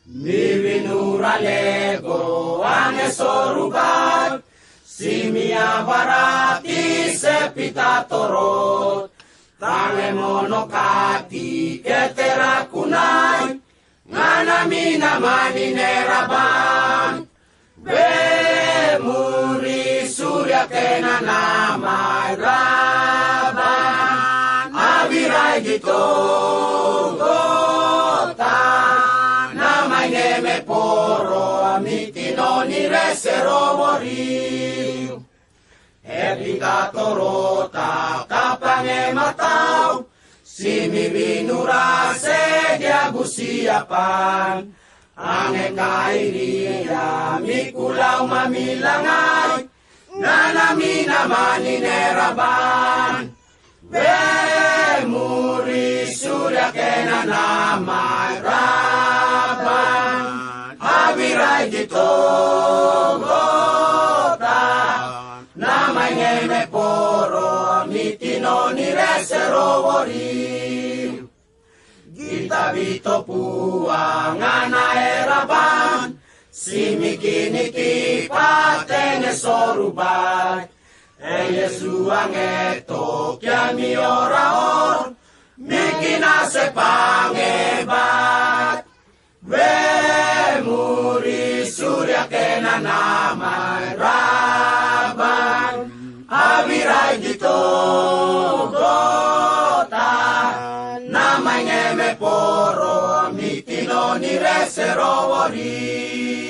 Mivinurale goro ange sorubat, simia barati sepita torot, tange monokati ketera kunai, ngana mina mani neraban, bemuri surya kena nama raban, abirai gito gota, namanya me poro amitino ni resero mori, epika torota kapange matau, simi binura sedia gusiapan, ange kairia mikulau mamilangai, nana mina mani neraban, bemuri surya kena nama raban, abirai gito gota, namanya me poro mitino ni resero wori, gita bito puangana eraban, simikini kipatenge sorubai, Yesu angeto kiami oraor, mikina sepangebat, bemuri surya kena nama raban, abirai gito gota, namanya me poro mitino ni resero wori.